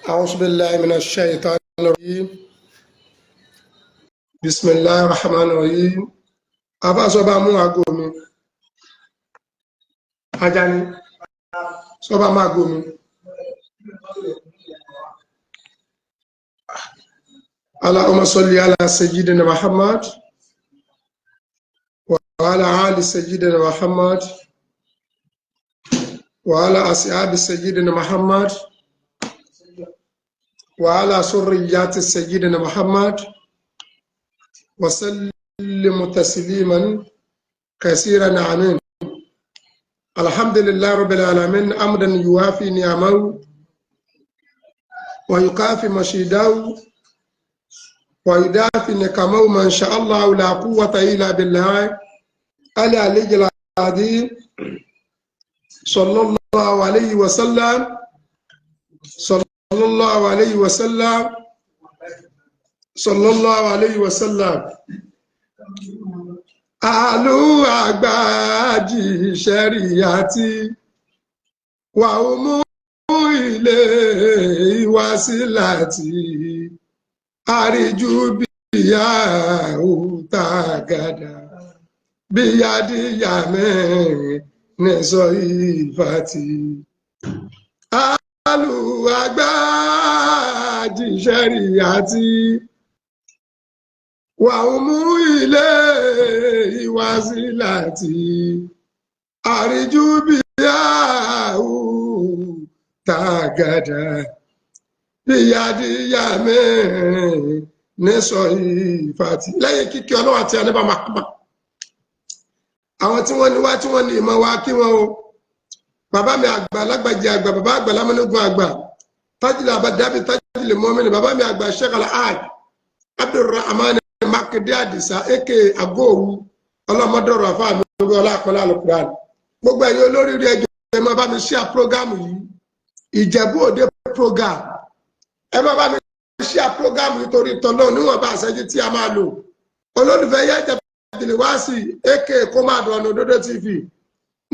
أعوذ بالله من الشيطان الرجيم بسم الله الرحمن الرحيم أبا صبا مو أقومي أجاني صبا ما أقومي اللهم صل على سيدنا محمد وعلى آل سيدنا محمد وعلى أصحاب سيدنا محمد وعلى سريات سيدنا محمد وسلم تسليما كثيرا آمين. الحمد لله رب العالمين حمدا يوافي نعمه ويكافي مشيده ويدافي نقمه من شاء الله لا قوة إلا بالله العلي العظيم صلى الله عليه وسلم صلى الله عليه وسلم صلى الله عليه وسلم àlù àgbàjì ṣẹ̀ríàtì wà ó mú ilé ìwàsílàtì àríjú bíyà òtàgàdà bíyàdíyà mẹ́rin nẹ́sọ ìfàtì. àlù àgbàjì ṣẹ̀ríàtì wà ó mú ilé ìwàsílàtì àríjú bíyà òtàgàdà bíyàdíyà mẹ́rin nẹ́sọ ìfàtì. lẹ́yìn kíkí ọlọ́wà tí a ní bá máa kọ́ àwọn tí wọ́n ní wá tí wọ́n ní ìmọ̀ wá kí wọ́n o. bàbá mi àgbà lágbàjì àgbà bàbá àgbà lámẹ́nugun àgbà tájìlẹ̀ àbádábì tájìlẹ̀ mọ́mìnì bàbá mi àgbà Sheikh Al-Hajj Abdulrahman Makinde Adisa eke agóòwú ọlọ́mọdọ̀rọ̀ àfáàmì orí ọlákọlá Al-Qur'an. gbogbo ẹ̀yin olóríire ẹjọ́ ẹ máa bá mi ṣíà prógámù yìí Ìjẹ̀bú Òde prógámù ẹ máa bá mi ṣíà prógámù yìí torí tọ́lọ́ níwọ̀n bá àṣẹjú tí a máa lò. olólùfẹ́ yẹ́ jẹ́ ìdílewáṣì eke kó máa dùn ọ̀nà Òdodo TV.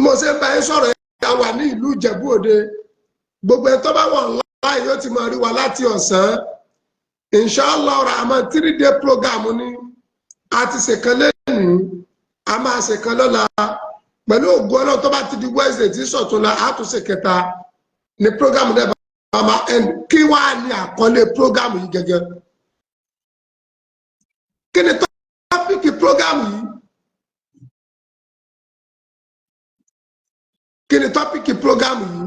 mo ṣe ń bá yín sọ̀rọ̀ ẹ̀ wà ní ìlú Ìjẹ̀bú Òde. gbogbo ẹ̀ tó bá wọ̀ láì yóò ti máa rí wa láti ọ̀sán. Inshallah Rahman 3-day program ni a ti ṣèkan lẹ́yìn a máa ṣèkan lọ́la pẹ̀lú ògùn Ọlọ́run tó bá ti di Wednesday tí sọ̀túnla a tún ṣe kẹta ni program náà bá máa end. kí wàá ní àkọlé program yìí gẹ́gẹ́? kí ni tọ́pìkì program yìí? kí ni tọ́pìkì program yìí?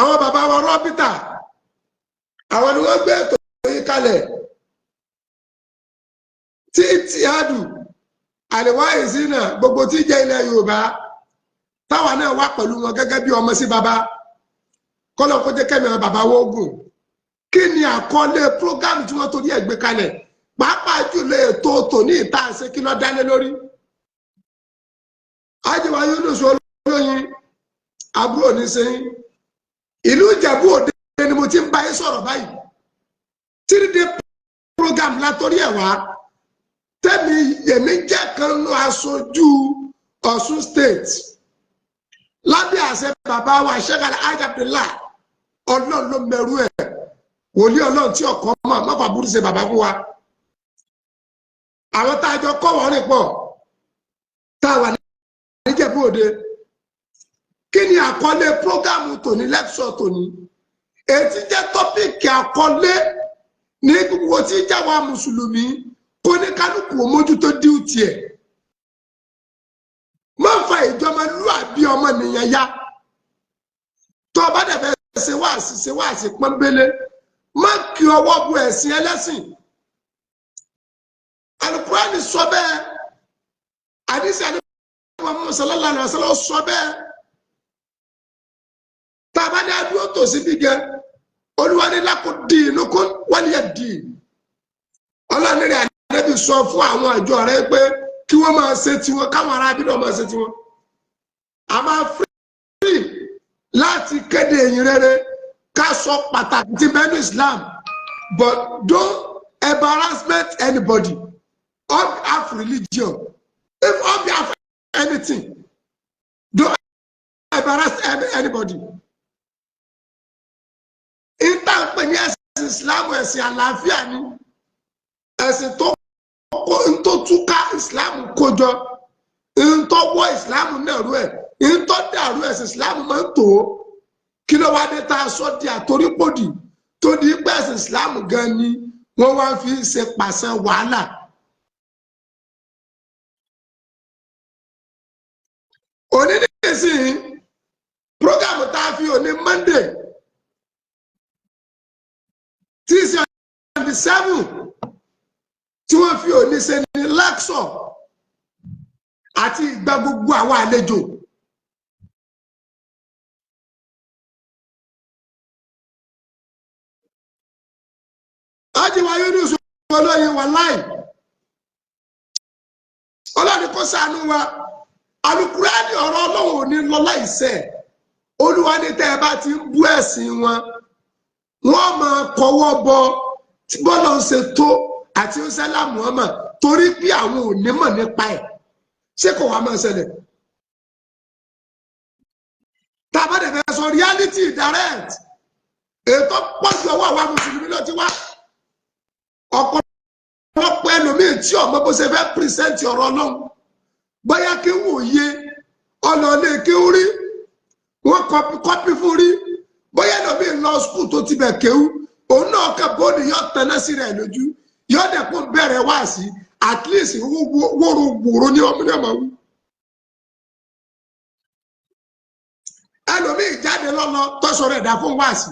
àwọn bàbá wa rọ́bìtà àwọn ni wọ́n gbé ètò kalẹ̀ tí tíádù àlèwá ìsínà gbogbo tí jẹ́ ilẹ̀ Yorùbá táwa náà wà pẹ̀lú wọn gẹ́gẹ́ bí ọmọ sí bàbá kọ́lọ̀ kó jẹ́ kẹ́mi bàbá wógùn. kí ni àkọlé prógámù tí wọ́n torí ẹ̀ gbé kalẹ̀ pàápàá jùlọ ètò tò ní ìta àṣẹ kí ló dálé lórí? ájẹwà Yunus Olóyin àbúrò ní sẹ́yìn ìlú Ìjẹ̀bú Òde ni mo ti ń bá yín sọ̀rọ̀ báyìí. 3-day program látọrí ẹ̀ wá tẹ́mi yẹ̀mí jẹ́ kan nú aṣojú Ọ̀ṣun state lábẹ́ àṣẹ bàbá wa Sheikh Al-Hajj Abdullah Ọlọ́run ló mẹ́rú ẹ̀ wòlíì Ọlọ́run tí ọkọ̀ mọ̀ mọ́fà burú ṣe bàbá fún wa. àwọn tá a jọ kọ́ wọ́n rìn pọ̀ tá a wà ní Ìjẹ̀bú Òde. kí ni àkọlé program tòní lecture tòní? èyí jẹ́ tọ́pìkì àkọlé ní gbogbo tí jáwa mùsùlùmí kó ní kálukú mójútó díùtì ẹ̀. má fa ìjọmọlúàbí ọmọnìyàn ya. tó o bá dẹ̀ fẹ́ ṣe wáàsí pọ́nbélé má kí ọwọ́ bu ẹ̀sìn ẹlẹ́sìn. Al-Qur'ani sọ bẹ́ẹ̀ àdìsí Muhammad sallallahu alaihi wasallam sọ bẹ́ẹ̀. tá a bá ní adúró tòsí bí gẹ́ Olúwa ní lakum dinukum waliya din. Ọlọ́run rẹ̀ Ànábì sọ fún àwọn àjọ rẹ̀ pé kí wọ́n máa ṣe tiwọn káwọn ará bí náà máa ṣe tiwọn. a máa free láti kéde ìyìn rere ká sọ pàtàkì ti bẹ́ẹ̀nu Islam but don't embarrassment anybody all have religion if all have anything don't embarrass anybody. Ìta pè ní ẹ̀sìn Islam ẹ̀sìn àlàáfíà ni ẹ̀sìn tó túká Islam kójọ ń tó wọ́ Islam náà rú ẹ̀ ń tó dàrú ẹ̀sìn Islam máa ń tò ó kí ló wá dé tá a sọ di àtorípòdì tó di pé ẹ̀sìn Islam gan ni wọ́n wá fi ṣe pàṣẹ wàhálà. òní nísìnyí program tá a fi òní Monday tí í ṣe on the 7 tí wọ́n fi òní ṣe ní laxọ àti ìgbà gbogbo àwọn àlejò. Ajiwa Yunus olóyin wà láì Ọlọ́run kó ṣàánú wa Àlùkùránì ọ̀rọ̀ Ọlọ́run ò ní lọ láìṣẹ̀ Olúwa ní tẹ́ ẹ bá ti ń bú ẹ̀sìn wọn wọ́n máa kọwọ́ bọ tí bọ́lá ń ṣe tó àti ọ̀sẹ́lá Muhammad torí pé àwọn ò ní mọ̀ nípa ẹ̀ ṣé kò wá máa ṣẹlẹ̀ tá a bá dẹ̀ fẹ́ sọ reality direct ètò pọ̀jù ọwọ́ àwa mùsùlùmí ló ti wá ọ̀pọ̀lọpọ̀ ẹlòmíì tí ọmọ bó ṣe fẹ́ pírísẹ́ǹtì ọ̀rọ̀ Ọlọ́run bóyá kí wò yé ọlọ́ọ̀lẹ́ kí ó rí wọ́n kọ́pì fún rí bóyá ẹlòmíì lọ skul tó ti bẹ̀ kéwú òun náà kẹ́ bóni yọ tẹ̀lé sí rẹ̀ lójú yọ dẹ̀kun bẹ̀rẹ̀ wá sí at least wóró ní ọmọdé ọmọ wú. ẹlòmíì jáde lọ́lọ́ tọ́sọ̀ rẹ̀ dá fún wá sí.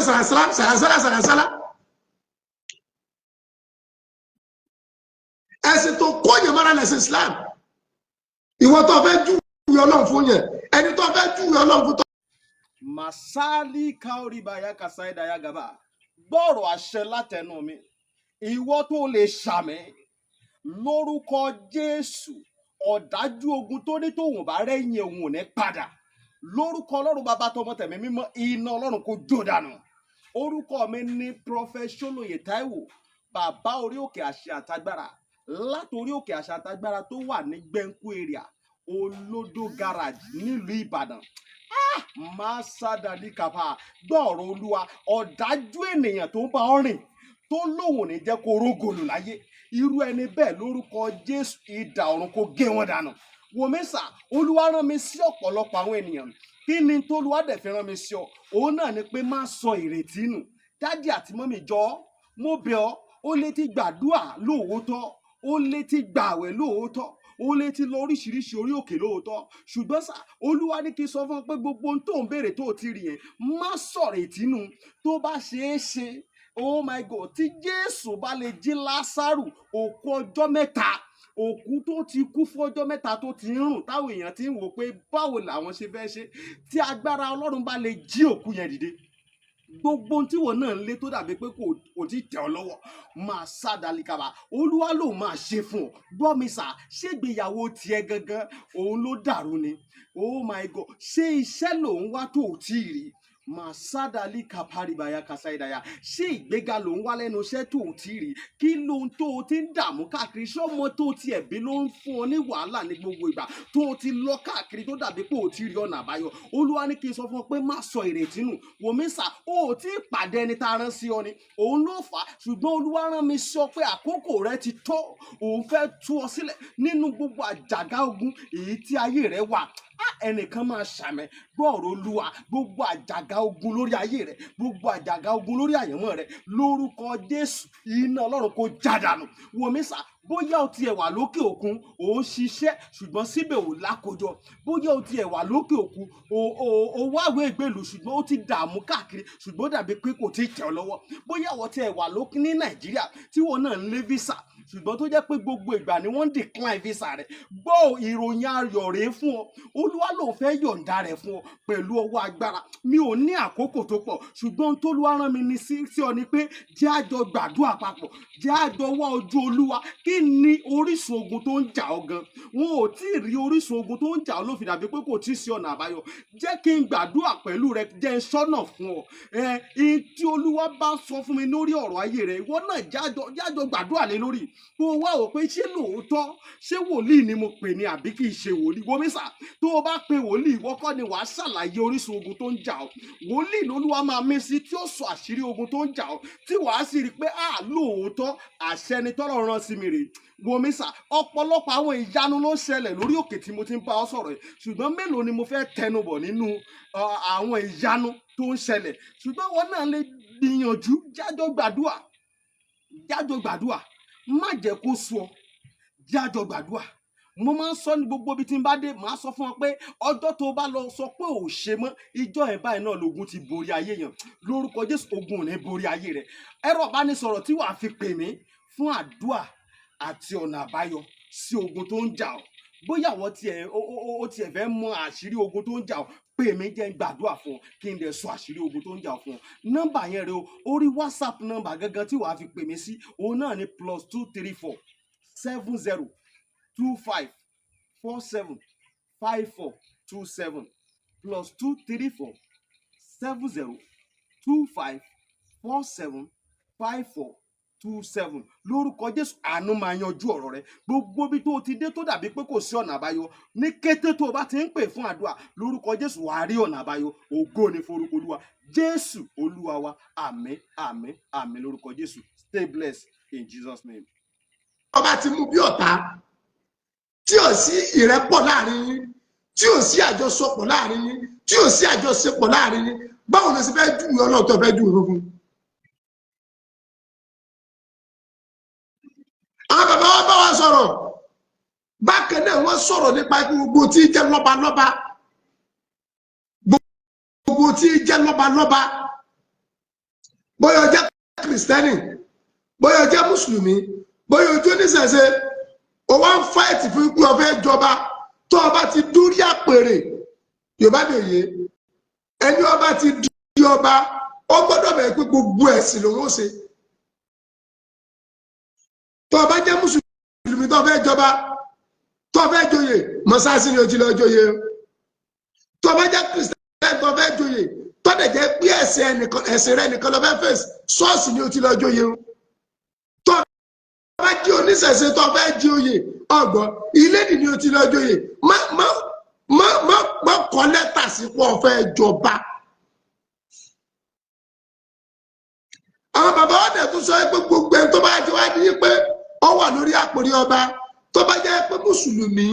Sàràsàrà ẹ̀sìn tó kóyè mọ́ra lẹ̀sìn Islam ìwọ tó fẹ́ júwe Ọlọ́run fún yẹn ẹni tó fẹ́ júwe Ọlọ́run fún tó. Masali kaoribaya kasaidaya gaba gbọ́rọ̀ àṣẹ látẹnu mi ìwọ tó lè ṣàmì lórúkọ Jésù ọ̀dájú ogun tó ní tòun bá rẹ́yìn òun ò ní padà lórúkọ Ọlọ́run bàbá tọmọ tẹ̀mí mímọ́ iná Ọlọ́run kó jó dànù. Orúkọ mi ní Prophet Ṣólóyè Táíwò bàbá orí òkè àṣẹ àtagbára látòrí òkè àṣẹ àtagbára tó wà ní Gbẹ̀ǹkú area Olódó garage nílùú Ìbàdàn. Máa sádàlí kàfà gbọ́ọ̀rọ̀ Olúwa ọ̀dájú ènìyàn tó ń bá ọ rìn tó lóun ní jẹ́ kó rógòlù láyé irú ẹni bẹ́ẹ̀ lórúkọ Jésù idà ọ̀run kó gé wọn dànù. Wòmísà Olúwa rán mi sí ọ̀pọ̀lọpọ̀ àwọn ènìyàn kí ni t'Olúwa dẹ̀ fi rán mi sí ọ òun náà ni pé má sọ ìrètí nù. Dádì àti mọ́mì jọ̀ọ́ mo bẹ̀ ọ́ ó lè ti gbàdúrà lóòótọ́ ó lè ti gbààwẹ̀ lóòótọ́ ó lè ti lọ oríṣiríṣi orí òkè lóòótọ́ ṣùgbọ́n sá Olúwa ní kí n sọ fún ọ pé gbogbo ohun tó ń béèrè tó ti rí yẹn má sọ̀rọ̀ ìtínú tó bá ṣeé ṣe oh my God tí Jésù bá lè jí Lásárù òkú ọjọ́ mẹ́ta òkú tó ti kú fún ọjọ́ mẹ́ta tó ti ń rùn táwọn èèyàn ti ń wò pé báwo làwọn ṣe fẹ́ ṣe tí agbára Ọlọ́run bá lè jí òkú yẹn dìde gbogbo tí wọn náà ń lé tó dàbí pé kò tí tẹ̀ ọ́ lọ́wọ́ máa sádàlí kaba Olúwa ló máa ṣe fún ọ gbọ́ mi sà ṣégbéyàwó tiẹ̀ gangan òun ló dàrú ni oh my God ṣé iṣẹ́ lòun wá tó tí ì rí Masadali kaparibaya kasaidaya ṣé ìgbéga ló ń wá lẹ́nu iṣẹ́ tó ti rí kí ló ń tó o ti ń dààmú káàkiri ṣọmọ tó ti ẹ̀bí ló ń fún ọ ní wàhálà ní gbogbo ìgbà tó o ti lọ káàkiri tó dàbí pé o ti rí ọ̀nà àbáyọ Olúwa ní kí n sọ fún ọ pé má sọ ìrètí nù wòmísà o ò tí ì pàdé ẹni tá a rán sí ọ ni òun ló fà á ṣùgbọ́n Olúwa rán mi sọ pé àkókò rẹ ti tó òun fẹ́ tú ọ sílẹ̀ nínú gbogbo àjàgà ogun èyí tí ayé rẹ wà ẹnìkan máa ṣàmẹ gbọ́ọ̀rọ̀ Olúwa gbogbo àjàgà ogun lórí ayé rẹ gbogbo àjàgà ogun lórí àyànmọ́ rẹ lórúkọ Jésù iná Ọlọ́run kó jádànù wòmísà bóyá o tiẹ̀ wà lókè òkun ò ń ṣiṣẹ́ ṣùgbọ́n síbẹ̀ ò lákòjọ bóyá o tiẹ̀ wà lókè òkun ò wáwé ìgbèlú ṣùgbọ́n ó ti dààmú káàkiri ṣùgbọ́n dàbí pé kò tí ì tẹ̀ ọ́ lọ́wọ́ bóyá o tiẹ̀ wà lókè ní Nàìjíríà tí wọn náà ń lé visa ṣùgbọ́n tó jẹ́ pé gbogbo ìgbà ni wọ́n ń decline visa rẹ̀ gbọ́ ìròyìn ayọ̀ rèé fún ọ Olúwa ló fẹ́ yọ̀ǹda rẹ̀ fún ọ pẹ̀lú ọwọ́ agbára mi ò ní àkókò tó pọ̀ ṣùgbọ́n t'Olúwa rán mi ní sí ọ ni pé jẹ́ a jọ gbàdúrà papọ̀ jẹ́ a jọ wá ojú Olúwa kí ni orísun ogun tó ń jà ọ́ gan wọn ò tí ì rí orísun ogun tó ń jà ọ́ ló fi dàbí pé kò tí ì sí ọ̀nà àbáyọ jẹ́ kí n gbàdúrà pẹ̀lú rẹ jẹ́ n sọ́nà fún ọ tí Olúwa bá sọ fún mi lórí ọ̀rọ̀ ayé rẹ ìwọ náà jájọ gbàdúrà lé lórí tó wá wò pé ṣé lóòótọ́ ṣé wòlíì ni mo pè ní àbí kì í ṣe wòlíì. Gómìsà tó o bá pe wòlíì ìwọ kọ́ ni wàá ṣàlàyé orísun ogun tó ń jà ọ́. Wòlíì lolúwa máa mí sí tí ó sọ àṣírí ogun tó ń jà ọ́, tí wàá sì rí i pé lóòótọ́ àṣẹ ni tọ́lọ́run rán sí mi rèé. Gómìsà ọ̀pọ̀lọpọ̀ àwọn ìyanu ló ṣẹlẹ̀ lórí òkè tí mo ti ń bá ọ sọ̀rọ̀ yìí, ṣùgbọ́n mélòó ni mo fẹ́ tẹnubọ̀ nínú àwọn ìyanu tó ń ṣẹlẹ̀. Ṣùgbọ́n wọn náà lè gbìyànjú jájọ gbàdúrà má jẹ́ kó sú ọ, jájọ gbàdúrà. Mo máa ń sọ ní gbogbo ibi tí n bá dé, màá sọ fún ọ pé ọjọ́ tó bá lọ sọ pé ò ṣe mọ́, ìjọ ẹ̀ báyìí náà lógun ti borí ayé yẹn. Lórúkọ Jésù ogun ò ní borí ayé rẹ̀. Ẹ̀rọ ìbánisọ̀rọ̀ tí wàá fi pè mí fún àdúrà àti ọ̀nà àbáyọ sí ogun tó ń jà ọ́. Bóyá àwọn tiẹ̀ fẹ́ mọ àṣírí ogun tó ń jà ọ́, pè mí jẹ́ n gbàdúrà fún ọ kí n dẹ̀ sọ àṣírí ogun tó ń jà ọ́ fún ọ. Nọ́mbà yẹn rẹ o, orí WhatsApp nọ́mbà gangan tí wàá fi pè mí sí, òun náà ni +234 70 25 47 5427 +234 70 25 47 5427. Lórúkọ Jésù àánú máa yanjú ọ̀rọ̀ rẹ. Gbogbo bí tó ti dé tó dàbí pé kò sí ọ̀nà àbáyọ, ní kété tó o bá ti ń pè fún àdúrà lórúkọ Jésù wàá rí ọ̀nà àbáyọ. Ògo ni forúkọ Olúwa. Jésù Olúwa wa. Àmín àmín àmín lórúkọ Jésù. Stay blessed in Jesus' name. Ọba ti mú bí ọ̀tá tí ò sí ìrẹ́pọ̀ láàrin yín, tí ò sí àjọsọpọ̀ láàrin yín, tí ò sí àjọṣepọ̀ láàrin yín, báwo ló ṣe fẹ́ júwe Ọlọ́run tó fẹ́ júwe fún? Àwọn bàbá wa bá wa sọ̀rọ̀, bákan náà wọ́n sọ̀rọ̀ nípa gbogbo tí jẹ́ lọ́balọ́ba, gbogbo tí jẹ́ lọ́balọ́ba, bóyá ó jẹ́ kìrìsìtẹ́nì, bóyá ó jẹ́ mùsùlùmí, bóyá ó jẹ́ oníṣẹ̀ṣe, ó wá ń fáìtì fún pé ó fẹ́ jọba. Tó ọba ti dórí àpèrè, Yorùbá lè yé, ẹni ọba ti di ọba ó gbọ́dọ̀ bẹ̀rẹ̀ pé gbogbo ẹ̀sìn lòun ó ṣe. Tó bá jẹ́ mùsùlùmí tó fẹ́ jọba, tó fẹ́ joyè, mọ́sáàsì ni ó ti lọ joyè. Tó bá jẹ́ kìrìsìtẹ́nì tó fẹ́ joyè, tó dẹ̀ jẹ́ pé ẹ̀sìn rẹ̀ nìkan lọ fẹ́ fèsì, ṣọ́ọ̀ṣì ni ó ti lọ joyè. Tó bá jẹ́ oníṣẹ̀ṣe tó fẹ́ joyè, ọgbọ́n ilé ni ó ti lọ joyè. Má kọ lẹ́tà sí pé ó fẹ́ jọba. Àwọn bàbá wa dẹ̀ tún sọ pé gbogbo ẹni tó bá ti wá ní pé ó wà lórí àpèrè ọba, tó bá jẹ́ pé mùsùlùmí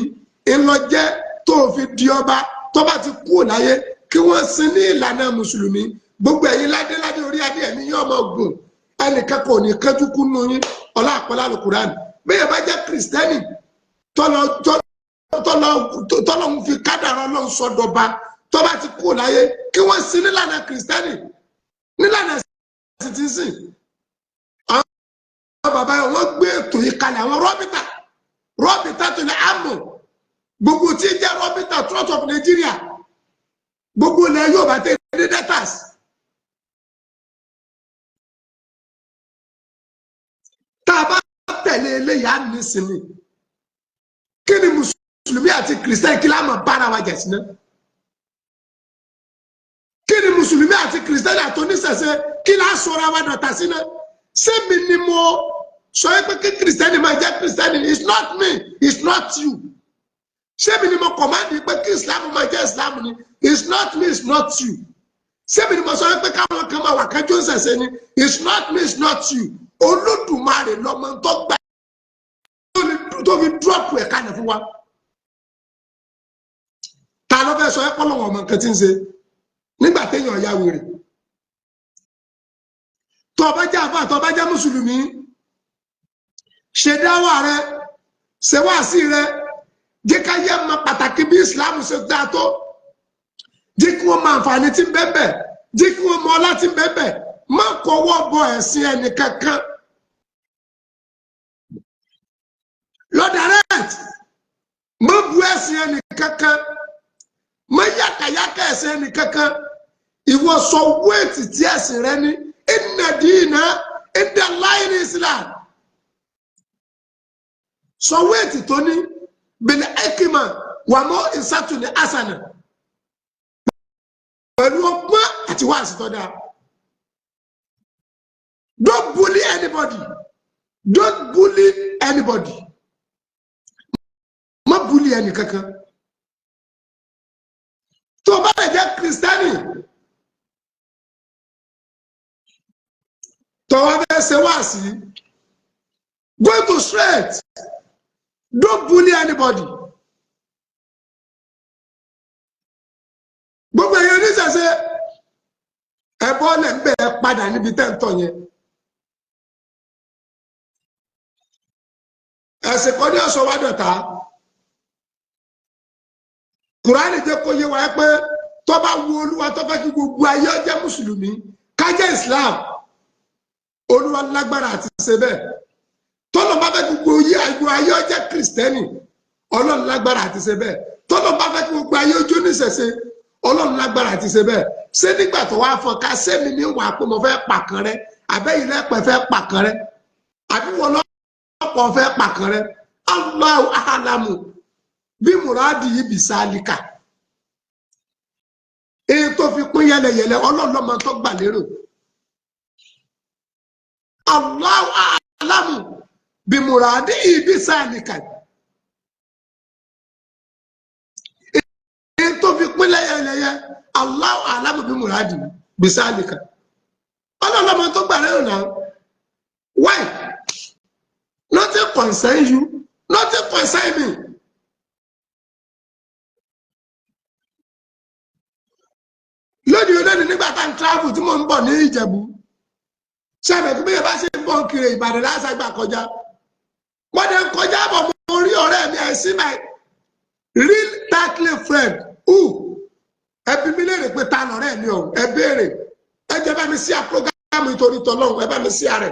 ńlọ jẹ́ tó fi di ọba, tó bá ti kú láyé kí wọ́n sin ní ìlànà mùsùlùmí. Gbogbo ẹ̀yin ládéládé orí adé ẹ̀mí yóò máa gùn, ẹnìkan kò ní kánjú kú nù yín ọlá àpọ̀lá Al-Kùránì. Bẹ́ẹ̀ bá jẹ́ kìrìsìtẹ́nì tọ́lọ́ ń fi kádàrá Ọlọ́run sọ́dọ̀ba, tó bá ti kú láyé kí wọ́n sin nílànà kìrìsìtẹ́nì, nílànà citizen. Àwọn bàbá yẹn wọ́n gbé ètò yìí kalẹ̀, àwọn rọ́bìtà tó lè àmọ̀ gbogbo tí ń jẹ́ rọ́bìtà Trust of Nigeria, gbogbo ilẹ̀ Yorùbá tẹ̀ ní debtors. Tá a bá tẹ̀lé eléyà nísìnyí, kí ni mùsùlùmí àti kìrìsìtẹ́nì kí láàmú bára wa jẹ̀ sí náà? Kí ni mùsùlùmí àti kìrìsìtẹ́nì àti oníṣẹ̀ṣe kí láà sọ̀rọ̀ àwọn dọ̀tà sí náà? Ṣé mi ni mo sọ pé kí kìrìsìtẹ́nì máa jẹ́ kìrìsìtẹ́nì? It's not me, it's not you. Ṣé mi ni mo kọ̀mándì pé kí ìsìlámù máa jẹ́ ìsìlámù ni? It's not me, it's not you. Ṣé mi ni mo sọ pé káwọn kan máa wà kájú ṣẹ̀ṣe ni? It's not me, it's not you. Olódùmarè lọ́mọ tó gbà tó fi dúrọ́pù ẹ̀ka nẹ̀ fún wa. Ta ló fẹ́ sọ ẹ́ pọ́ lọ́wọ́ ọmọ nǹkan tí ń ṣe nígbà téèyàn ya wèrè? Tó bá jẹ́ àfáà, tó bá jẹ́ mùsùlùmí, ṣe dáwà rẹ, ṣe wáàsí rẹ, jẹ́ ká yẹ mọ pàtàkì bí ìsìlámù ṣe dáa tó, jẹ́ kí wọ́n mọ àǹfààní tí ń bẹ ńbẹ̀, jẹ́ kí wọ́n mọ ọlá tí ń bẹ ńbẹ̀. Má kọwọ́ bọ ẹ̀sìn ẹnì kankan. Lọ direct, má bu ẹ̀sìn ẹnì kankan, má yàkàyàkà ẹ̀sìn ẹnì kankan. Ìwọ sọ wéètì tí ẹ̀sìn rẹ ní. Inna dina inda Allahi Islam. Sọ wéètì tó ní bil hikma wa mau'izati hasana, pẹ̀lú ọgbọ́n àti wáàsí tó dáa. Don't bully anybody. Don't bully anybody. Ma bully any kankan. Tó bá lè jẹ́ Kristẹni. Tó wá fẹ́ ṣe wáàsí. Go to straight. Don't bully anybody. Gbogbo èèyàn ní sẹ́sẹ́ ẹ̀bọ́ lẹ̀ ń bẹ̀rẹ̀ padà níbi tẹ́ǹtọ̀ yẹn. Ẹ̀sìn kan ní ọ̀sọ̀ wá dọ̀tá. Kùránì jẹ́ kó yé wa pé tó bá wu Olúwa tó fẹ́ kí gbogbo ayé jẹ́ Mùsùlùmí ká jẹ́ Islam. Olúwa lágbára àti ṣe bẹ́ẹ̀. Tọ́lọ̀ bá fẹ́ kí gbogbo ayé jẹ́ Kristẹni. Ọlọ́run lágbára àti ṣe bẹ́ẹ̀. Tọ́lọ̀ bá fẹ́ kí gbogbo ayé jó níṣẹ̀ṣe. Ọlọ́run lágbára àti ṣe bẹ́ẹ̀. Ṣé nígbà tó wá fọ ká sẹ́mi ní wà pé mo fẹ́ pàkan rẹ àbẹ́yìn lẹ́pẹ̀ fẹ́ pàkan rẹ àbí wọn lọ́pọ̀ fẹ́ pàkan rẹ Allahu a'lamu bí mùràdì yìí bì sálíkà. Èyí tó fi pín yẹlẹyẹlẹ Ọlọ́run lọ́mọ tó gbà lérò. Allahu a'lamu bí mùràdì yìí bì sálíkà. Tó fi pín lẹ́yẹlẹ́yẹ Allahu a'lamu bí mùràdì bisalika ọlọ́lọ́mọ tó gbà lẹ́rù náà. Why? Nothing concern you, nothing concern me. Lónìí olóòdì nígbà tá n travel tí mo ń bọ̀ ní Ìjẹ̀bú ṣàbẹ̀ kí bí yẹn bá ṣe ń bọ̀ kiri Ìbàdàn lásàgbà kọjá wọ́n dẹ̀ ń kọjá bọ̀ mo rí ọ̀rẹ́ mi I see my real tightly friend. Ẹbí mi lè rè pé ta lọ̀rẹ́ mi o, ẹ béèrè, ẹ jẹ́ bá mi sí àpọ́gámù ìtorí tọ́lọ́run, ẹ bá mi sí ààrẹ,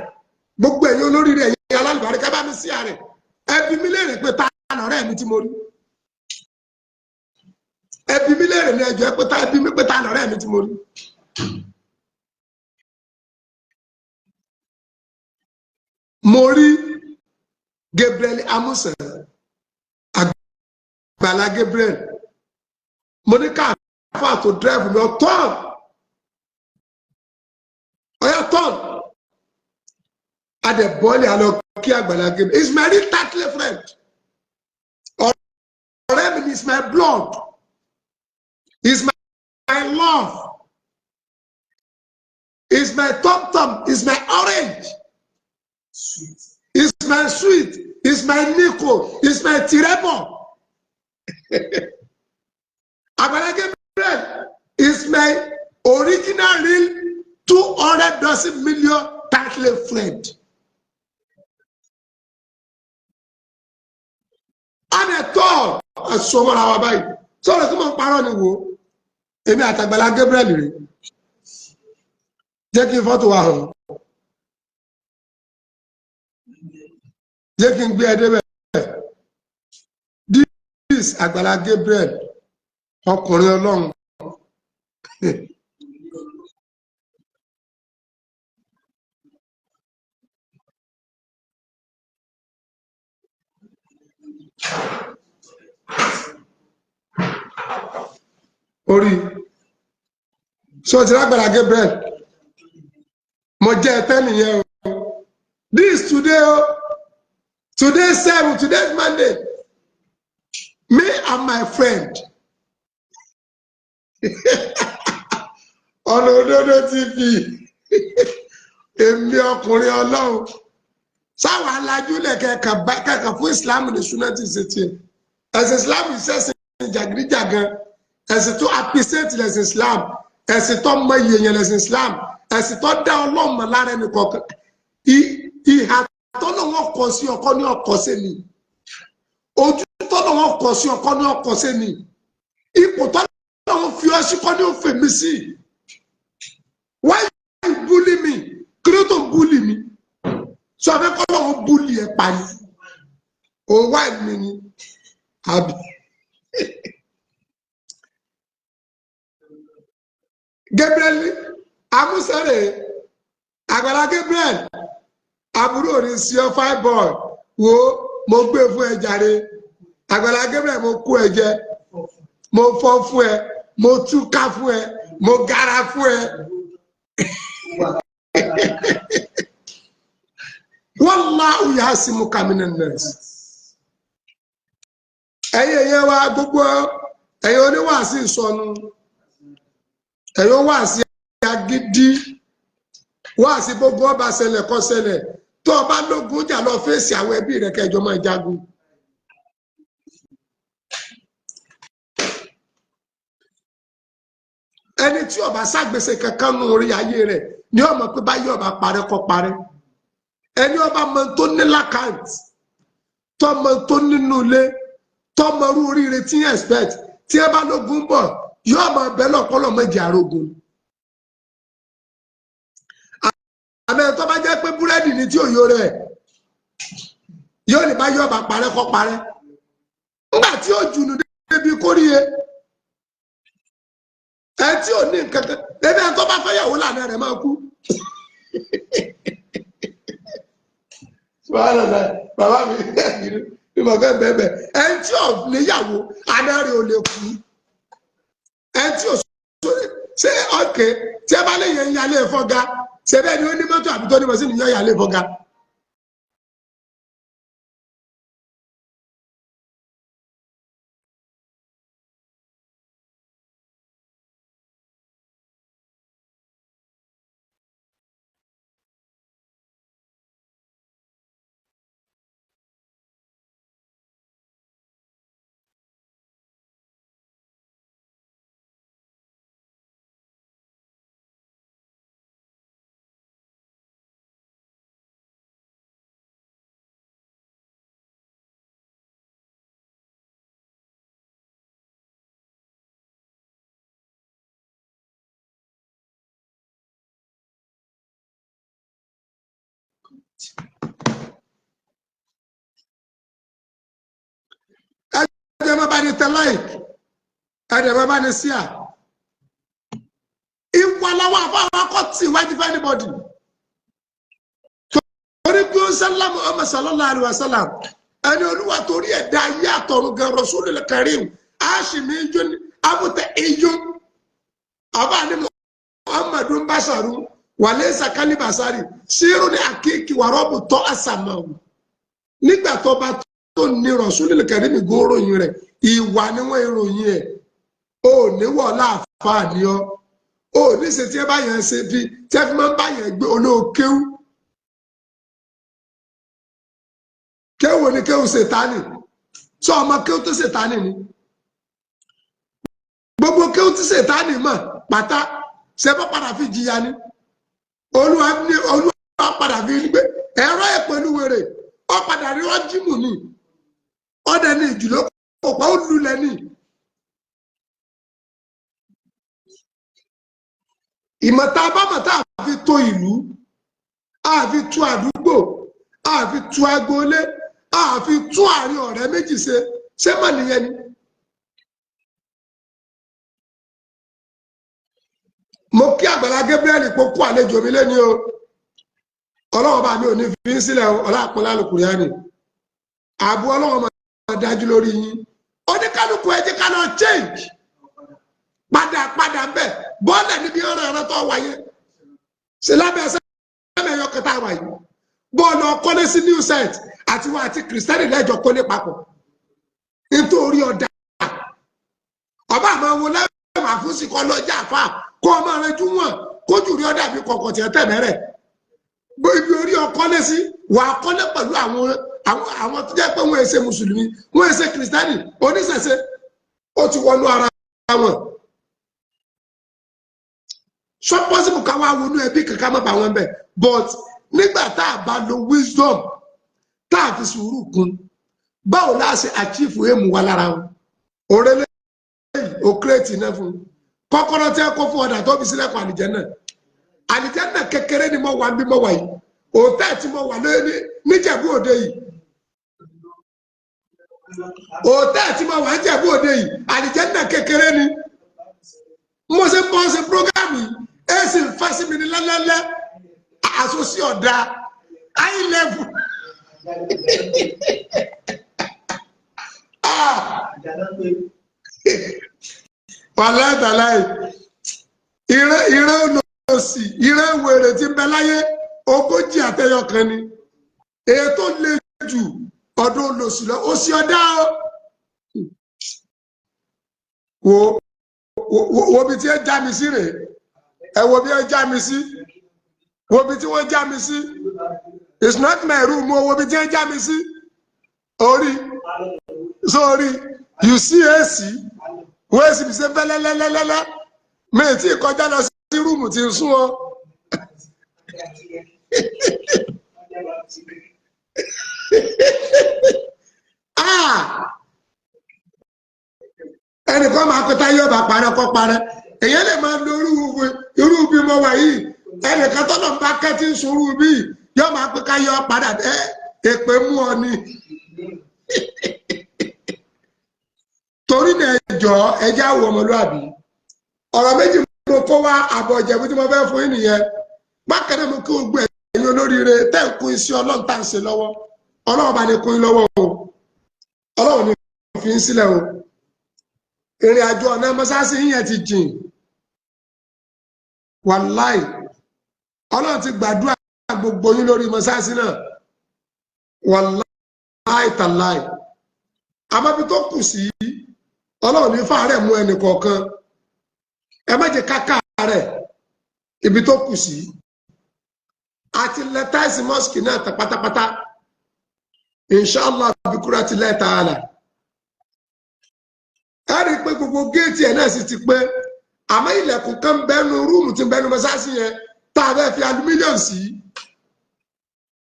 gbogbo ẹ̀yin olórí rẹ̀ yẹn alálùbárí ká bá mi sí ààrẹ, ẹbí mi lè rè pé ta lọ̀rẹ́ mi tí mo rí. Ẹbí mi lè rè ní ẹjọ́ pé ta ẹbí mi pé ta lọ̀rẹ́ mi tí mo rí. Mo rí Gabriel Amusan, Agbala Gabriel. Mo ní ká fà tó drive mi Otun. Ọ̀yà turn. Adé bọ́ọ̀lì àlọ́ kí Agbala Gabriel. He's my real tightly friend. Ọ̀rẹ́ mi is my blood. He's my love. He's my tom-tom. He's my orange. Sweet. He's my sweet. He's my Nico. He's my Tirebo. Agbala Gabriel is my original real 200 million tightly friend. And at all, as someone our body. So let's come on, parọ́ ni wo. Èmi àti Agbala Gabriel rè. Jẹ́ kí n fọ́tò wa hàn. Jẹ́ kí n gbé ẹ débẹ̀. This Agbala Gabriel. Ọkùnrin Ọlọ́run. Orí so ti Agbala Gabriel mo jẹ́ ẹ̀tẹ́ nìyẹn o. This today today 7 today's Monday me and my friend Olorun TV èmi ọkùnrin Ọlọ́run sáwọn alájúlẹ̀ kẹ̀kẹ́ fún Islam ní sunati ṣètì ẹ̀sìn Islam ìṣẹ̀sìn jàgídíjàgan ẹ̀sìn tó appreciate lẹ̀sìn Islam ẹ̀sìn tó mọ iye yẹn lẹ̀sìn Islam ẹ̀sìn tó dá Ọlọ́run mọ̀ lára ẹni kọ̀ọ̀kan ìhà tọ́nà wọn kọ sí ọkọ ní ọkọ sí ni ojú tọ́nà wọn kọ sí ọkọ ní ọkọ sí ni ipò tọ́nà wọn fi ọsí kọ́ ní òfin mi sí. Why you bully me? Kí ló tó bully mi? Sọ fẹ́ kọ́ lọ́wọ́ bully ẹ̀ pa ni. Òun wá mi ni. Àbí. Gabriel Amusare Agbala Gabriel àbúrò rẹ̀ sí ọ fine boy wo mo gbé fún ẹ jàre Agbala Gabriel mo kó ẹ jẹ mo fọ́ fún ẹ mo túká fún ẹ mo gara fún ẹ wallahu yasimuka minan nas. Ẹyẹ wa gbogbo ẹyẹ oníwàásí ìsọnù ẹyẹ wàásí agídí wàásí gbogbo ọba ṣẹlẹ̀ kó ṣẹlẹ̀ tó ọba lógun jà lọ fèsì àwọn ẹbí rẹ̀ kẹjọ máa jagun. Ẹni tí ọba ságbèsè kankan nù orí ayé rẹ̀ ni ọmọ pé báyìí ọba parẹ́ kó parẹ́. Ẹni ọba mọ tó ní lákàntì tó mọ tó nínú ilé tó mọ orú oríire tí yẹn expect tí ẹ bá lógun bọ̀ yóò máa bẹ lọ́pọ̀lọ́ méjì arógun. Àmọ́ tó bá jẹ́ pé búrẹ́dì ni tí òyò rẹ̀ yóò ní báyìí ọba parẹ́ kó parẹ́. Nígbà tí ó jùnú débi kóríye ẹ tí ò ní nǹkan kan ẹbí ẹ tó bá fẹ́ yàwó lànà rẹ̀ máa kú. Bàbá mi ní mo fẹ́ bẹ́ẹ̀ ẹ tí ò níyàwó àná rẹ̀ ò lè kú. Ẹ tí ò ṣe ọ̀kẹ́ tí ẹ bá lè yẹn yálé fọ́gá ṣe bẹ́ẹ̀ ni ó ní mọ́tò àbí tó ní mọ́ sí nìyẹn yálé fọ́gá. Ẹ̀jẹ̀ máa bá ní tẹ like ẹ̀jẹ̀ máa bá ní share. Ìwà làwọn afáwọn akọ́tì wájú fún anybody. Torí bí ó sálámù ọmọ sallallahu alaihi wasallam ẹni olúwa torí ẹ̀dá ayé àtọ̀run gan Rasulul Karim Hashimi ijó ní abúté ijó àbá ní Muhammadu Basharu wàlẹ́ sàkálì basari ṣírò ní àkíkì wàrọ́bù tọ́ àsàmàwù. Nígbà tó bá tó ní Rasulul Karim gòròyìn rẹ̀ ìwà ni wọ́n ìròyìn ẹ̀ ò níwọ̀ láàfáà ní ọ́ ò ní ṣe tí ẹ bá yẹn ṣe bí tí ẹ fi máa ń bá yẹn gbé olóòkéwú. Kéwù ni kéwù ṣètánì sọ ọmọ kéwù tó ṣètánì ni gbogbo kéwù tí ṣètánì mọ̀ pátá ṣe bọ́ padà fi jìyà ni olúwa padà fi gbé ẹ̀rọ ìpẹ̀lú wèrè ọ padà rí ọjímù ni ọdẹ ní ìjùlọ ọ̀pọ̀ ó lulẹ̀ ni. Ìmọ̀ta abámọ̀ta àfi tó ìlú àfi tú àdúgbò àfi tú agboolé àfi tú àárín ọ̀rẹ́ méjì ṣe mọ̀ nìyẹn ni. Mo kí Àgbàlá Gabriel kó kú àlejò mi lẹ́ni o Ọlọ́run bá mi ò ní fi sílẹ̀ ọlápọ̀lá Al-Qur'ani ààbò Ọlọ́run máa dájú lórí yín. Oníkálukú ẹ jẹ́ ká lọ change padà bẹ́ẹ̀ bọ́ọ̀lù níbi ọ̀rọ̀ ẹ̀rọ tó wáyé ṣe lábẹ́ ẹsẹ̀ ẹ̀yọ kẹta wáyé bọ́ọ̀lù ọkọ́lé sí new site àti wọn àti kìrìsìtẹ́nì lẹ́jọ́ kọ́lé papọ̀ nítorí ọ̀dà ọba àmọ́ wo lẹ́wọ̀n àfúnsí kọ́ lọ́jà àfà kó ọmọ rẹ jú wọn kójú rí ọ̀dà bí kọ̀ọ̀kọ̀ tiẹ̀ tẹ̀ mẹ́rẹ̀ ibi orí ọkọ́lé sí wà á kọ́lé pẹ̀lú àwọn tó jẹ́ pé wọ́n èsè mùsùlùmí wọ́n èsè kìrìsìtẹ́nì oníṣẹ̀ṣe ó ti wọnú ara wọn. So possible ká wá wọnú ẹbí kankan má bá wọn bẹ but nígbà tá a bá lo wisdom tá a fi sùúrù kún báwo la ṣe achieve èèmù wa lára wọn òrèlè òkèrètì náà fún kọ́kọ́rọ́ tí a kó fún ọ̀dà tó fi sílẹ̀kùn àlìjẹ́nà kékeré ni mo wà bí mo wà yìí òtẹ́ tí mo wà lórí níjẹ̀bú òde yìí òtẹ́ tí mo wà níjẹ̀bú òde yìí àlìjẹ́nà kékeré ni mo ṣe bọ́ ṣe program yìí èsì fásitì mi ní lẹ́lẹ́lẹ́ àsòsí ọ̀dà high level wàláì tàláì ìrẹ́ olóòsì ìrẹ́ wèrè tí ń bẹ láyé ogójì àtẹyọ kan ni èyí tó le jù ọdún olóṣù lọ ó sì ọdá wo bí tí ẹ já mi sí rèé ẹ wo bí ẹ já mi sí wo bí tí wọ́n já mi sí it's not my room wo bí tí ẹ já mi sí orí sórí you see èsì wọ́n èsì bí ṣe fẹ́lẹ́lẹ́lẹ́lẹ́ mi tí kọjá lọ sí rúùmù tí ń sún ọ. ẹnìkan máa pẹ́ táyé ọba parẹ́ kọ́ parẹ́ èyàn lè máa lo irú bí mo wà yìí ẹnìkan tọ́lọ̀ ń bá kẹ́tí ń sunrú bí yóò máa pẹ́ káyé ọ padà èpè mú ọ ni. torí náà ẹjọ́ ẹjẹ́ àwọ̀ ọmọlúwàbí ọ̀rọ̀ méjì mo kó wá àbọ̀ ìjẹ̀bú tí mo fẹ́ fún yín nìyẹn bákan náà mo kí o gbé ẹ̀yin olóríire tẹ́ ń kún iṣẹ́ ọlọ́run tá à ń ṣe lọ́wọ́ ọlọ́run bá ní kún yín lọ́wọ́ o ọlọ́run ní fi ń sílẹ̀ o ìrìn àjò ọ̀nà mọ́sáàsì yín ti jìn wàláì ọlọ́run ti gbàdúrà gbogbo yín lórí mọ́sáàsì náà wàláì tàláì àmọ́bí tó kù sí ọlọ́run ní fàárẹ̀ mú ẹnì kọ̀ọ̀kan ẹ má jẹ́ káká rẹ̀ ibi tó kù sí àti lẹ́tàìsì mọ́sìkì náà tà pátápátá inshallah bíkúrà ti lẹ́ta àlà ẹ rí i pé gbogbo géètì ẹ̀ náà sì ti pé àmọ́ ilẹ̀kùn kan bẹ́nu rúùmù tí bẹ́nu mọ́sáàsì yẹn tá a fẹ́ fi alumílíọ̀nù sí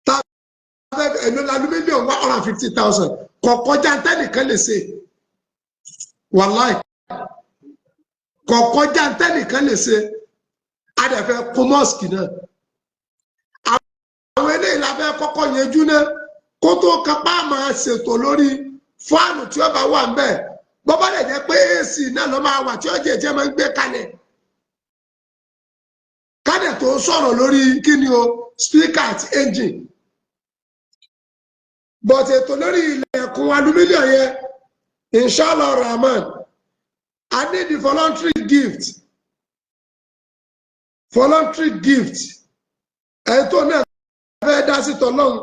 tá a fẹ́ fi ẹ̀nu alumílíọ̀nù 150,000 kọ̀ọ̀kọ́jà tẹ́nìkan lè ṣe wàláì kọ̀ọ̀kọ́jà tẹ́nìkan lè ṣe a dẹ̀ fẹ́ kó mọ́sìkì náà àwọn eléyìí la fẹ́ kọ́kọ́ yanjú náà kó tó kápá máa ṣètò lórí fáànù tí ó bá wà ń bẹ̀ bọ́bá lè jẹ́ pé AC náà ló máa wà tí ó jẹ́ máa ń gbé kalẹ̀ kádẹ̀ tó sọ̀rọ̀ lórí kí ni o speaker àti engine but ètò lórí ilẹ̀kùn alumílíọ̀n yẹn inshallah rahman I need the voluntary gift ètò náà fẹ́ dá sí tọ́lọ́run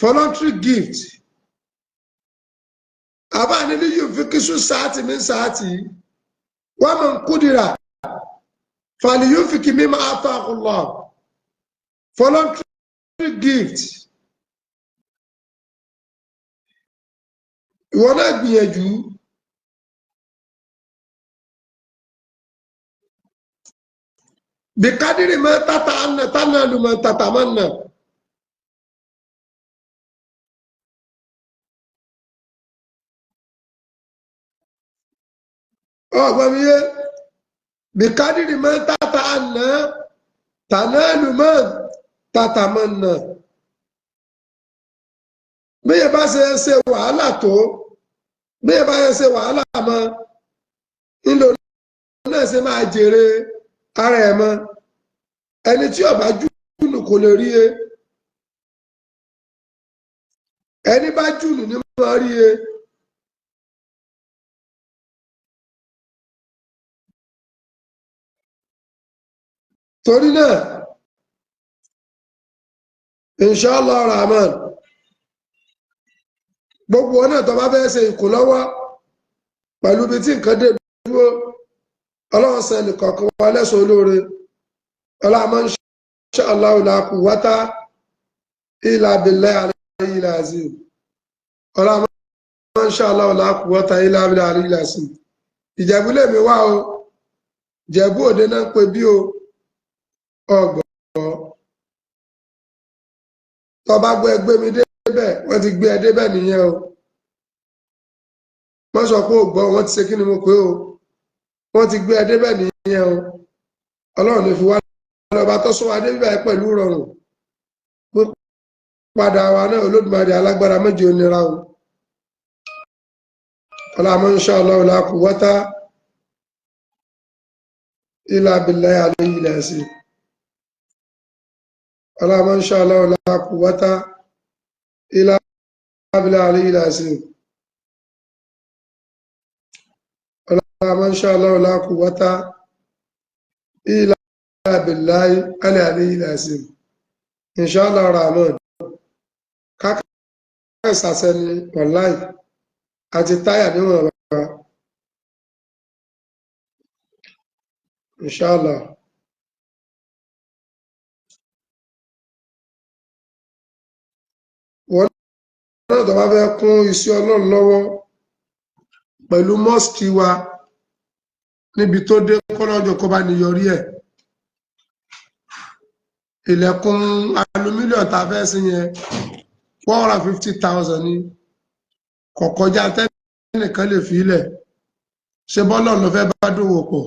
voluntary gift àbá nílí yóò fi kí sùn sáàtì mi sáàtì wọ́n mọ̀ ń kúdìrà fàlì yóò fi kí mi máa tọ́ àkùlọ̀ voluntary gift ìwọ náà gbìyànjú bí kádìrì mọ́ tata ànà tánà lùmọ̀ tata mọ́ nà. ọgbọ́n mi yé bí kádìrì mọ́ tata ànà tánà lùmọ̀ tata mọ́ nà. bí yẹn bá ṣe wàhálà tó bí yẹn bá ṣe wàhálà mọ́ ńlò náà ṣe máa jèrè ara ẹ̀ mọ́ ẹni tí ọba júùnù kò lè rí e ẹni bá júùnù ní mọ́ rí e torí náà inshallah rahman gbogbo ọ̀nà tó bá fẹ́ ṣe ìkó lọ́wọ́ pẹ̀lú bí tí nǹkan dé dúró ọlọ́run sẹ nìkọ̀ọ̀kan wa lẹ́sùn olóore ọlọ́run inshallah la quwwata illa billahi al-aliyyil azim ọlọ́run inshallah la quwwata illa billahi al-aliyyil azim ìjẹ̀bú lèmi wá o ìjẹ̀bú òde náà ń pè bí o ọgbọ̀ tó bá gbọ́ ẹgbẹ́ mi débẹ̀ wọ́n ti gbé ẹ débẹ̀ nìyẹn o wọ́n sọ pé ògbọ́ wọ́n ti ṣe kí ni mo pé o wọ́n ti gbé ẹ débẹ̀ nìyẹn o ọlọ́run lè fi wá lọ́ba tó sún wa débẹ̀ pẹ̀lú rọrùn pé padà wa náà olódùmarè alágbára méje onira o ọlọ́run inshallah la quwwata illa billahi al-aliyyil azim ọlọ́run inshallah la quwwata illa billahi al-aliyyil azim ما شاء الله لا قوة إلا بالله العلي العظيم inshallah rahman káàkiri ìsàsẹ́ ni wàláì àti táyà níwọ̀n bá inshallah. wọ́n náà tó bá fẹ́ kún iṣẹ́ ọlọ́run lọ́wọ́ pẹ̀lú mọ́sìkì wa níbi tó dé kọ́lọ́jọ́ kó bá ní yọrí ẹ̀. ilẹ̀kùn alumílíọ̀n tá a fẹ́ sí yẹn 450,000 ni kò kọjá tẹ́nìkan lè fi ilẹ̀ ṣe bọ́lọ̀ ló fẹ́ bá dòwò pọ̀.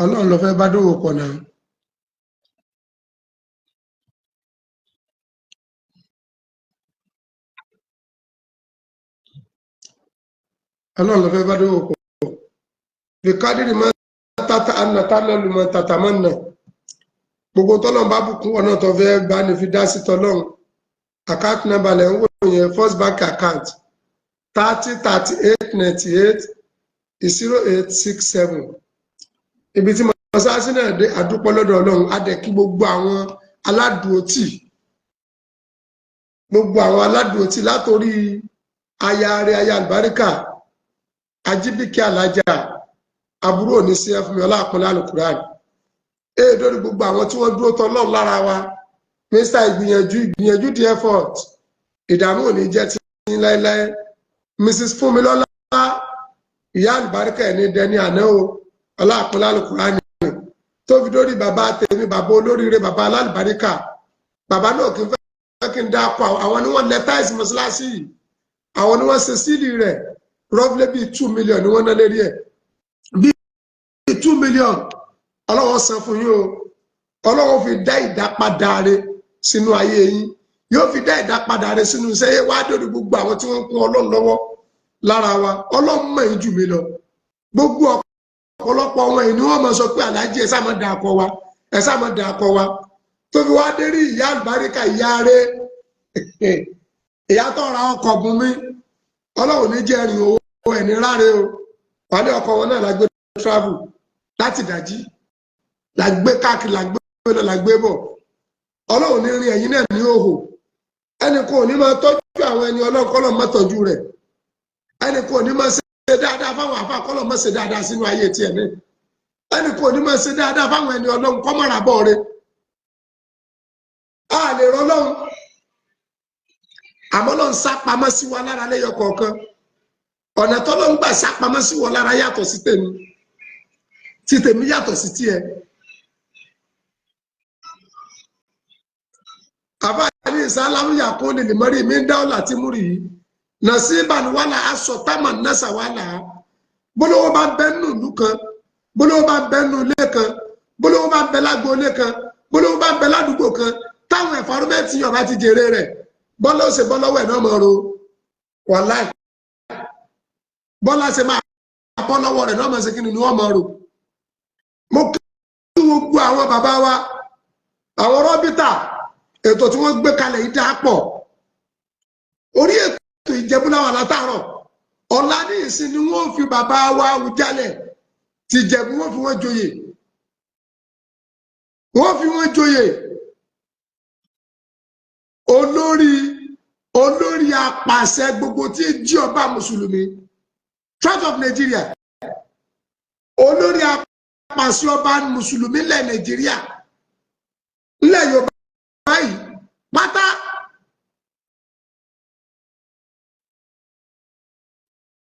ọlọ́run ló fẹ́ bá dòwò pọ̀ náà. ọlọ́run ló fẹ́ bá dòwò pọ̀. bíkádìrì máa ń tata àná tálẹ́ lu máa ń tata máa ń nà. gbogbo tọ́lọ́run bá bùkún ọ̀nà tó fẹ́ bá ní fi dá sí tọ́lọ́run. account number lẹ̀ ń wò yẹn first bank account 3038980867. ibi tí mọ́sáàsì náà dé àdúpọ̀ lọ́dọ̀ ọlọ́run á dẹ̀ kí gbogbo àwọn aládùútì látòrí aya rẹ̀ aya àlùbáríkà ajíbíkẹ́ alájà àbúrò ní cf mi ọlápọ̀lá alukuran lórí gbogbo àwọn tí wọ́n dúró tọ́lọ́run lára wa mr ìgbìyànjú the effort ìdààmú ò ní jẹ́ ti yín láéláé mrs fúnmilọ́lá ìyá àlùbáríkà ẹ̀ ní dẹni àná o ọlápọ̀lá alukuran tó fi dórí bàbá tèmi bàbá olóríire bàbá alálùbáríkà bàbá náà kì í fẹ́ kí n dáko àwọn ni wọ́n lẹ́táìsì mọ́ṣáláṣí yìí àwọn ni wọ́n ṣe sílì rẹ̀ roughly bíi 2 million ni wọ́n ná lérí ẹ̀ bíi 2 million ọlọ́wọ́ san fún yín o ọlọ́wọ́ fi dá ìdápadà rẹ̀ sínú ayé yín yóò fi dá ìdápadà rẹ̀ sínú iṣẹ́ yẹn wá dórí gbogbo àwọn tí wọ́n ń kún ọlọ́run lọ́wọ́ lára wa ọlọ́run mọ̀ yín jù mí lọ gbogbo ọ̀pọ̀lọpọ̀ wọn yìí ni wọ́n mọ̀ sọ pé aláàjì ẹ̀ sáà mọ̀ dà akọ wa tó fi wá dérí ìyá àlùbáríkà ìyá rẹ̀ ìyá tó ra ọkọ̀ bùn mí ọlọ́run ní jẹ́ ẹ̀rìn owó ẹ̀ní ráre o wàlẹ́ ọkọ̀ wọn náà lágbé travel láti dájí lágbé káàkiri lágbé bọ̀ ọlọ́run ní rin ẹ̀yìn náà ní òhò ẹnì kò ní máa tọ́jú àwọn ẹni ọlọ́run kọ́lọ̀ má tọ́jú rẹ̀ ẹnì kò ní máa ṣe dáadáa fáwọn àfa kọ́lọ̀ má ṣe dáadáa sínú ayé tiẹ̀ náà ẹnì kò ní máa ṣe dáadáa fáwọn ẹni ọlọ́run kọ́ mọ́ra bọ̀ rẹ̀ a lè rọ ọlọ́run àmọ́ ló ń sá pamọ́ sí wa lára lẹ́yọ kọ̀ọ̀kan ọ̀nà tó ló ń gbà sá pamọ́ sí wa lára yàtọ̀ sí tèmi tí tèmi yàtọ̀ sí tiẹ̀. àbá ní ìsálámù yàkó lè mọ́rí mi ń dá ọ̀là tí mú rí yìí nà sí ìbànúwàlà aṣọ támà násà wàlà bólówó bá bẹ́ nù ìlú kan bólówó bá bẹ́ nù ilé kan bólówó bá bẹ́ lágbo ilé kan bólówó bá bẹ́ ládùúgbò kan táwọn ẹ̀fọ́rọ́mẹ́tì yọ̀bá ti jèrè rẹ̀ bọ́lá ó ṣe bọ́lọ́wọ́ ẹ̀ náà mọ̀ ro wàláì bọ́lá ṣe máa bọ́ lọ́wọ́ rẹ̀ náà mọ̀ ṣe kí ni wọ́n mọ̀ ro. mo kí gbogbo àwọn bàbá wa àwọn rọ́bìtà ètò tí wọ́n gbé kalẹ̀ yìí dáa pọ̀ orí ètò ìjẹ́búláwà látàárọ̀ ọ̀la ní ìsìn ni wọ́n fi bàbá wa Awùjalẹ̀ ti Ìjẹ̀bú wọ́n fi wọ́n joyè olórí apàṣẹ gbogbo tí jí ọba mùsùlùmí Church of Nigeria olórí apàṣẹ ọba mùsùlùmí lẹ Nàìjíríà ńlẹ̀ Yorùbá báyìí pátá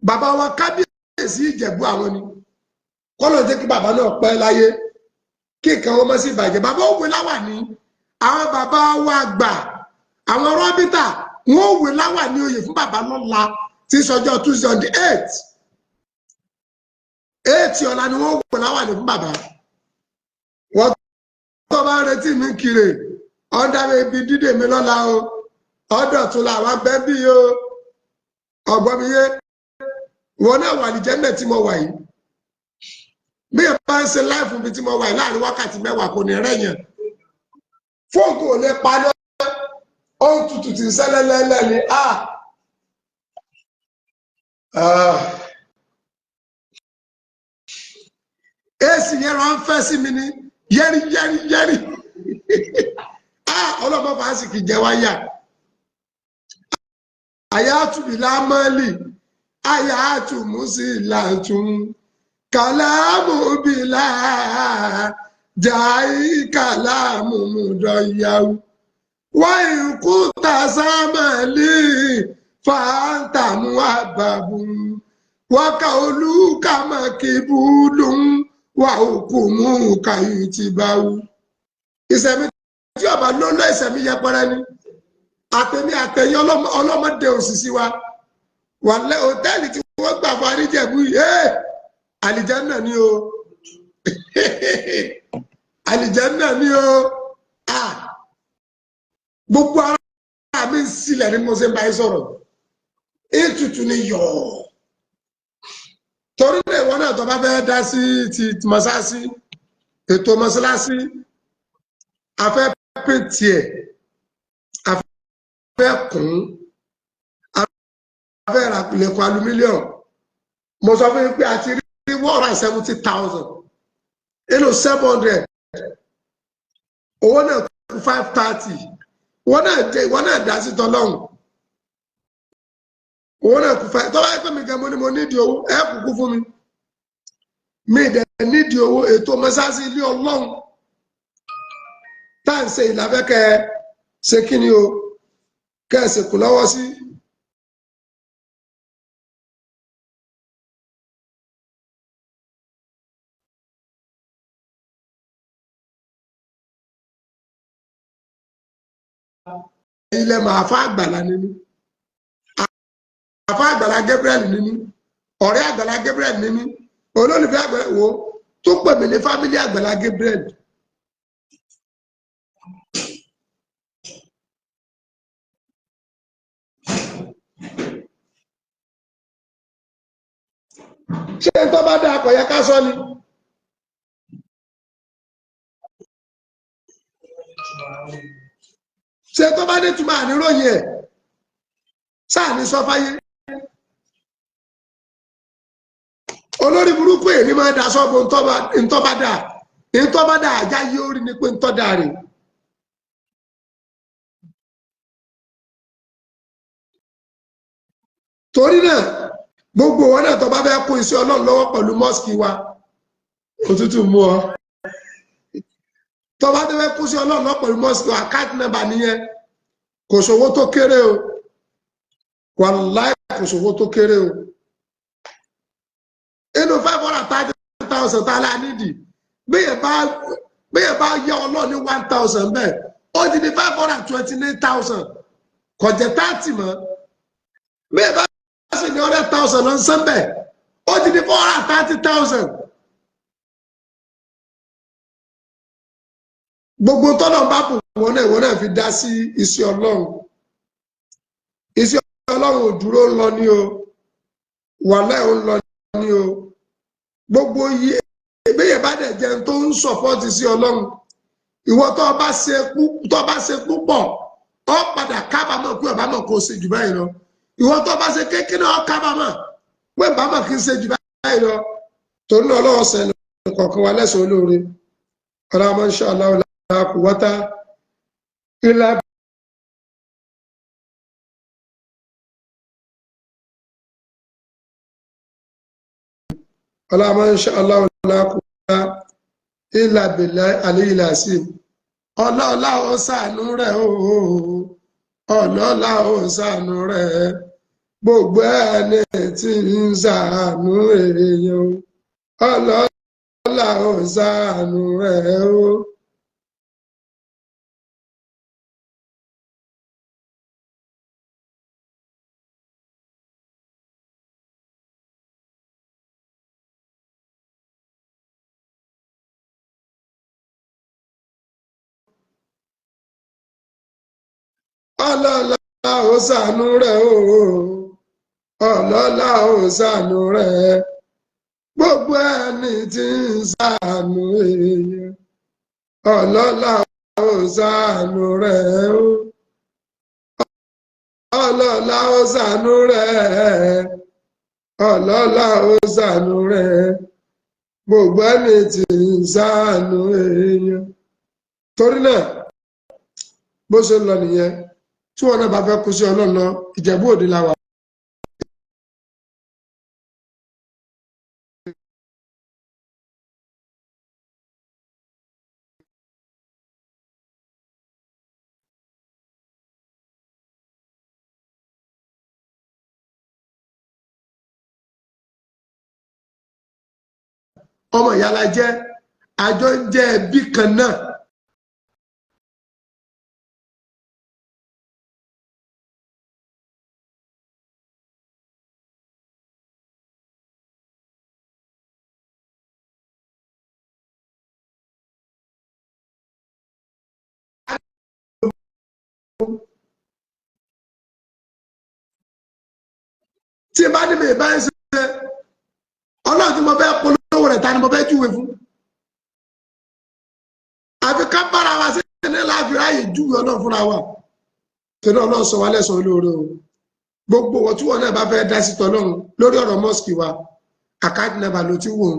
bàbá wa kábíyèsí Ìjẹ̀bú àwọn ni kọ́lọ̀ jẹ́ kí bàbá náà pẹ́ láyé kí nǹkan wọn má sì bàjẹ́ bàbá òwe láwà ní àwọn bàbá wa gbà àwọn rọ́bìtà wọn ò wé láwà ní oyè fún bàbá lọ́la tí sọjọ́ Tuesday on the 8th ọ̀la ni wọ́n wé láwà ní fún bàbá wọ́n tó bá retí mi kiri ọ̀dà ibi dídè mi lọ́la o ọ̀dọ̀ tún làwọn abẹ́ bí o ọ̀gbọ́n mi yé wọn náà wà ní jẹ́ńdẹ̀ tí mo wà yìí bí ẹ bá ń ṣe láìfún mi tí mo wà yìí láàrin wákàtí mẹ́wàá kò ní rẹ̀yàn fóònù ò lè paná ó ń tutù tí ń sẹ́lẹ́lẹ́lẹ́ ni èsì yẹn rán fẹ́ sí mi ní yẹ́rì ọlọ́mọ fásitì jẹ́ wáyà àyàtú ìlàmọ́lì àyàtú mùsílàtún kàlámù bìlà jàì kàlámù mùdọ̀yàwó wáyé kúta sámàlì fàǹtàmù àbàbù wákà olùkàmàkìbùlù wà òkùnmù kàyìtìbáwù. ìsẹ̀mí tí ọba lọ́lọ́ ìsẹ̀mí yẹpẹrẹ ni àtẹ̀mí àtẹ̀yìn ọlọ́mọdé òṣìṣì wa wà lẹ́ hòtẹ́ẹ̀lì tí wọ́n gbà fún àríjẹ̀bú yìí àlìjẹ́nnà ni o àlìjẹ́nnà ni o gbogbo ara mi ń sílẹ̀ ní mo ṣe ń bá yín sọ̀rọ̀ ètùtù ni yọ̀ torí náà ìwọ náà tó bá fẹ́ dá sí ti mọ́sáàsì ètò mọ́sálásí afẹ́ pèntì ẹ̀ afẹ́ kùn afẹ́ ìràpìlẹ̀kùn alumílíọ̀n mo sọ fún yín pé a ti rí 170,000 èlò 700 owó náà kú 530 ìwọ náà dá sí tọ́lọ́hùn owó náà kú 5 tọ́lá ẹgbẹ́ mi gan mo nídìí owó ẹ kúkú fún mi ìdẹ̀ nídìí owó ètò mọ́sáàsì ilé ọlọ́run tá à ń ṣe ìlàfẹ́kẹ́ ṣe kí ni o kẹ́ẹ̀sì kù lọ́wọ́ sí. ilẹ̀ mà àfa àgbàlá nínú àfa àgbàlá Gabriel nínú ọ̀rẹ́ àgbàlá Gabriel nínú olólùfẹ́ àgbàlá wo tó pè mí ní fámílì àgbàlá Gabriel. ṣé n tó bá dá akọ̀ yẹ ká sọ ni. ṣé tó bá dé túmọ̀ àníròyìn ẹ̀ sáà ní sọ fáyé. olórí burúkú èyí máa da sọ́ọ̀bù ntọ́ba dà ajá yí orí ni pé ntọ́ dà rè. torí náà gbogbo wọn náà tó bá fẹ́ kó iṣẹ́ ọlọ́run lọ́wọ́ pẹ̀lú mọ́sìkì wa òtútù mú ọ tó bá fẹ́ kó iṣẹ́ ọlọ́run lọ́wọ́ pẹ̀lú mọ́sìkì wa account number nìyẹn kò sówó tó kéré o wàláì kò sówó tó kéré o inú 530,000 tá a lá nídìí bẹ́ẹ̀ bá yẹ ọlọ́run ní 1,000 bẹ́ẹ̀ ó ti di 529,000 kò jẹ́ 30 mọ́ bẹ́ẹ̀ bá sì ní 100,000 lọ sán bẹ́ẹ̀ ó ti di 430,000. gbogbo tọ́lọ̀ bá bù wọ́n náà fi dá sí iṣẹ́ ọlọ́run ò dúró ń lọ ní o wàlẹ́ ò ń lọ ní o gbogbo iye ìgbéyẹ̀ bá dẹ̀ jẹun tó ń sọ̀pọ́tì sí ọlọ́run ìwọ tó bá ṣe púpọ̀ ọ padà kábàámọ̀ pé ọ̀bámọ̀ kò ṣe jù báyìí lọ ìwọ tó bá ṣe kékeré ọ kábàámọ̀ pé ọ̀bámọ̀ kì í ṣe jù báyìí lọ torí náà ọlọ́wọ́ sẹ́nu kọ̀ọ̀kan wa lẹ́sàn olóore ọ̀rọ̀ àmọ́ insha Allah la quwwata illa ọlọ́mọ insha Allah la quwwata illa billahi aliyyil azim ọlọ́ọ̀lá ó ṣàánú rẹ̀ ọlọ́ọ̀lá ó ṣàánú rẹ̀ gbogbo ẹni tí ń ṣàánú èèyàn ọlọ́ọ̀lá ó ṣàánú rẹ̀ o. ọlọ́lá ó ṣàánú rẹ̀ ọlọ́lá ó ṣàánú rẹ̀ gbogbo ẹni tí ń ṣàánú èèyàn ọlọ́lá ó ṣàánú rẹ̀ ṣàánú rẹ̀ ọlọ́lá ó ṣàánú rẹ̀ gbogbo ẹni tí ń ṣàánú èèyàn. Torí náà bó ṣe lọ nìyẹn tí wọn náà bá fẹ́ kú sí ọlọ́nà Ìjẹ̀bú Òde la wà. Ọmọ ìyá la jẹ́ àjọ jẹ́ ẹbí kan náà. Tí ẹ bá ní mi bá ń ṣe ọlọ́run tí mo fẹ́ polówó rẹ̀ ta ni mo fẹ́ júwe fún. Àfi ká bára wa sí ní láàfin ráàyè júwe ọlọ́run fúnra wa. Torí ọlọ́run sọ wá lẹ́sàn-án olóore o. Gbogbo wọn tí wọn náà bá fẹ́ dá sí tọ́lọ́run lórí ọ̀rọ̀ mọ́sìkì wa àkáàdì nàbà ló ti wò ó.